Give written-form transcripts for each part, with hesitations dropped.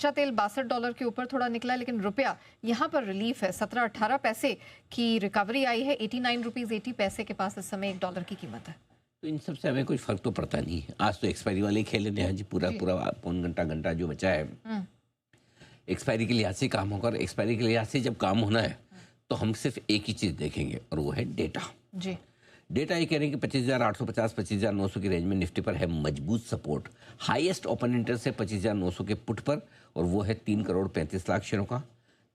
कच्चा तेल $62 के ऊपर थोड़ा निकला, लेकिन रुपया यहाँ पर रिलीफ है, 17-18 पैसे की रिकवरी आई है। 89 रुपीज़ 80 पैसे के पास इस समय $1 की कीमत है। तो इन सब से हमें कोई फर्क तो पड़ता नहीं है। आज तो एक्सपायरी वाले खेल रहे हैं जी, पूरा पौन घंटा जो बचा है एक्सपायरी के लिहाज से काम होगा। और एक्सपायरी के लिहाज से जब काम होना है तो हम सिर्फ एक ही चीज़ देखेंगे और वो है डेटा। जी, डेटा ये कह रहे हैं कि 25,850 25,900 की रेंज में निफ्टी पर है मजबूत सपोर्ट। हाईएस्ट ओपन इंटरेस्ट है 25,900 के पुट पर और वो है 3 करोड़ 35 लाख शेयरों का।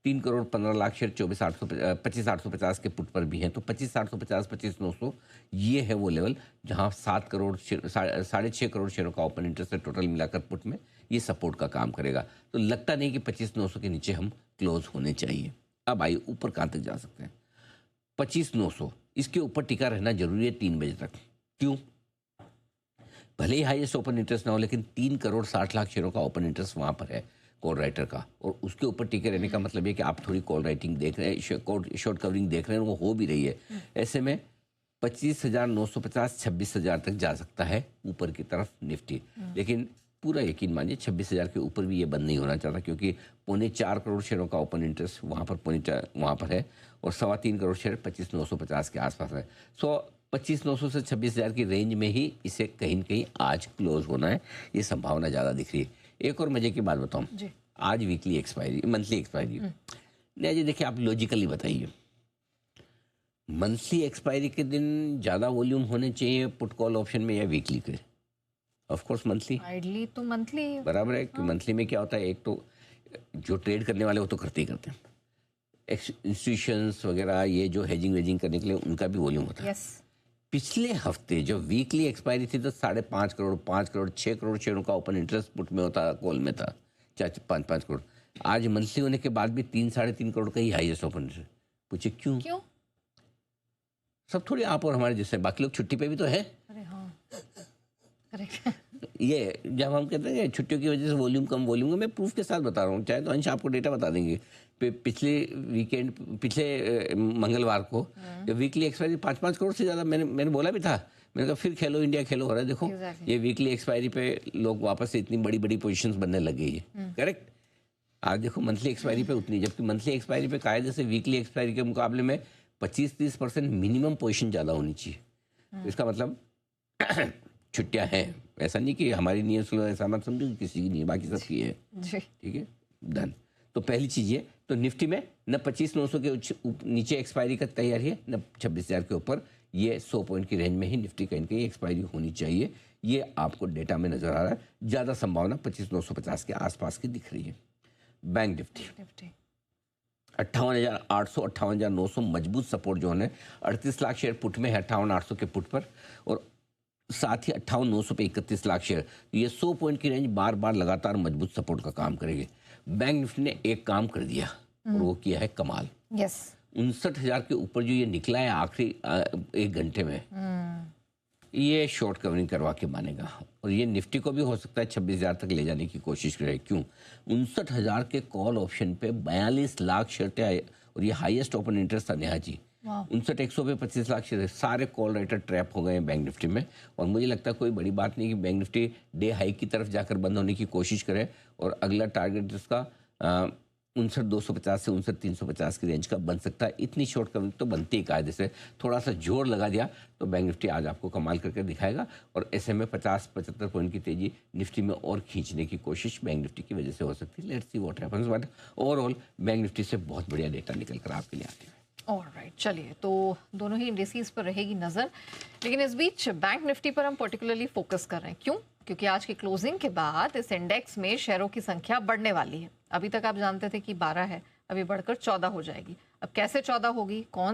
3 करोड़ 15 लाख शेयर 25,850 के पुट पर भी हैं। तो 25,850 25,900 ये है वो लेवल जहां 7 करोड़ 6.5 करोड़ शेयरों का ओपन इंटरेस्ट है टोटल मिलाकर पुट में, ये सपोर्ट का काम करेगा। तो लगता नहीं कि 25,900 के नीचे हम क्लोज होने चाहिए। अब आइए ऊपर कहाँ तक जा सकते हैं। 25,900 इसके ऊपर टिका रहना जरूरी है 3 बजे तक। क्यों? भले ही हाईएस्ट ओपन इंटरेस्ट ना हो, लेकिन 3 करोड़ 60 लाख शेयरों का ओपन इंटरेस्ट वहां पर है कॉल राइटर का, और उसके ऊपर टिके रहने का मतलब ये कि आप थोड़ी कॉल राइटिंग देख रहे हैं, शॉर्ट कवरिंग देख रहे हैं, वो हो भी रही है। ऐसे में 25,950 26,000 तक जा सकता है ऊपर की तरफ निफ्टी। लेकिन पूरा यकीन मानिए 26,000 के ऊपर भी ये बंद नहीं होना चाहता, क्योंकि 3.25 करोड़ शेयरों का ओपन इंटरेस्ट वहाँ पर है और 3.25 करोड़ शेयर 25,950 के आसपास है। 25,900 से 26,000 की रेंज में ही इसे कहीं न कहीं आज क्लोज होना है, ये संभावना ज़्यादा दिख रही है। एक और मजे की बात बताऊं, आज मंथली एक्सपायरी नहीं जी, देखिए आप लॉजिकली बताइए, मंथली एक्सपायरी के दिन ज़्यादा वॉल्यूम होने चाहिए पुट कॉल ऑप्शन में या वीकली के? ऑफ कोर्स मंथली, आइडली तो मंथली बराबर है। कि मंथली में क्या होता है, एक तो जो ट्रेड करने वाले वो तो करते ही करते हैं, इंस्टीट्यूशंस वगैरह ये जो हेजिंग वेजिंग करने के लिए उनका भी वॉल्यूम होता है। पिछले हफ्ते जो वीकली एक्सपायरी थी तो 5.5 करोड़ 5 करोड़ 6 करोड़ शेयरों का ओपन इंटरेस्ट पुट में होता, कॉल में था 5-5 करोड़। आज मंथली होने के बाद भी 3-3.5 करोड़ का ही हाईएस्ट ओपन इंटरेस्ट। पूछे क्यों? सब थोड़ी आप और हमारे जैसे, बाकी लोग छुट्टी पे भी तो है। अरे हाँ, ये जब हम कहते हैं छुट्टियों की वजह से वॉल्यूम कम, मैं प्रूफ के साथ बता रहा हूँ, चाहे तो अंश आपको डेटा बता देंगे। पिछले मंगलवार को जब वीकली एक्सपायरी 5-5 करोड़ से ज़्यादा, मैंने बोला भी था, मैंने कहा फिर खेलो इंडिया खेलो हो रहा है। देखो ये वीकली एक्सपायरी पे लोग वापस से इतनी बड़ी बड़ी पोजीशंस बनने लग गई है। करेक्ट। आज देखो मंथली एक्सपायरी पे उतनी, जबकि मंथली एक्सपायरी पे कायदे से वीकली एक्सपायरी के मुकाबले में 25-30% मिनिमम पोजीशन ज़्यादा होनी चाहिए। इसका मतलब छुट्टियां हैं, ऐसा नहीं कि हमारी नहीं है, ऐसा मत समझो किसी की नहीं है, बाकी सबकी है। ठीक है, डन। तो पहली चीज़ ये, तो निफ्टी में न 25,900 के नीचे एक्सपायरी का तैयारी है, न 26,000 के ऊपर। ये 100 पॉइंट की रेंज में ही निफ्टी कहीं कहीं एक्सपायरी होनी चाहिए, ये आपको डेटा में नजर आ रहा है। ज़्यादा संभावना 25,950 के आसपास की दिख रही है। बैंक निफ्टी 58,800 58,900 मजबूत सपोर्ट जोन है। 38 लाख शेयर पुट में है 58,800 के पुट पर, और साथ ही 58,900 पे 31 लाख शेयर। ये 100 पॉइंट की रेंज बार बार लगातार मजबूत सपोर्ट का काम करेगी। बैंक निफ्टी ने एक काम कर दिया और वो किया है कमाल। 59,000 के ऊपर जो ये निकला है आखिरी 1 घंटे में, ये शॉर्ट कवरिंग करवा के मानेगा, और ये निफ्टी को भी हो सकता है 26,000 तक ले जाने की कोशिश करे। क्यों? 59,000 के कॉल ऑप्शन पे 42 लाख शेयर थे और ये हाईएस्ट ओपन इंटरेस्ट था नेहा जी। 59,100 पे 25 लाख शेयर, सारे कॉल राइटर ट्रैप हो गए हैं बैंक निफ्टी में। और मुझे लगता है कोई बड़ी बात नहीं कि बैंक निफ्टी डे हाई की तरफ जाकर बंद होने की कोशिश करे, और अगला टारगेट जिसका 59,250 से 59,350 की रेंज का बन सकता है। इतनी शॉर्ट कवरिंग तो बनती ही कायदे से, थोड़ा सा जोर लगा दिया तो बैंक निफ्टी आज आपको कमाल करके दिखाएगा, और ऐसे में 50-75 पॉइंट की तेजी निफ्टी में और खींचने की कोशिश बैंक निफ्टी की वजह से हो सकती है। Let's see what happens, but overall bank Nifty से बहुत बढ़िया डेटा निकल कर आपके लिए आते हैं। ऑलराइट, चलिए, तो दोनों ही इंडेक्सेस पर रहेगी नजर, लेकिन इस बीच बैंक निफ्टी पर हम पर्टिकुलरली फोकस कर रहे हैं। क्यों? क्योंकि आज की क्लोजिंग के बाद इस इंडेक्स में शेयरों की संख्या बढ़ने वाली है। अभी तक आप जानते थे कि 12 है, अभी बढ़कर 14 हो जाएगी। अब कैसे 14 होगी, कौन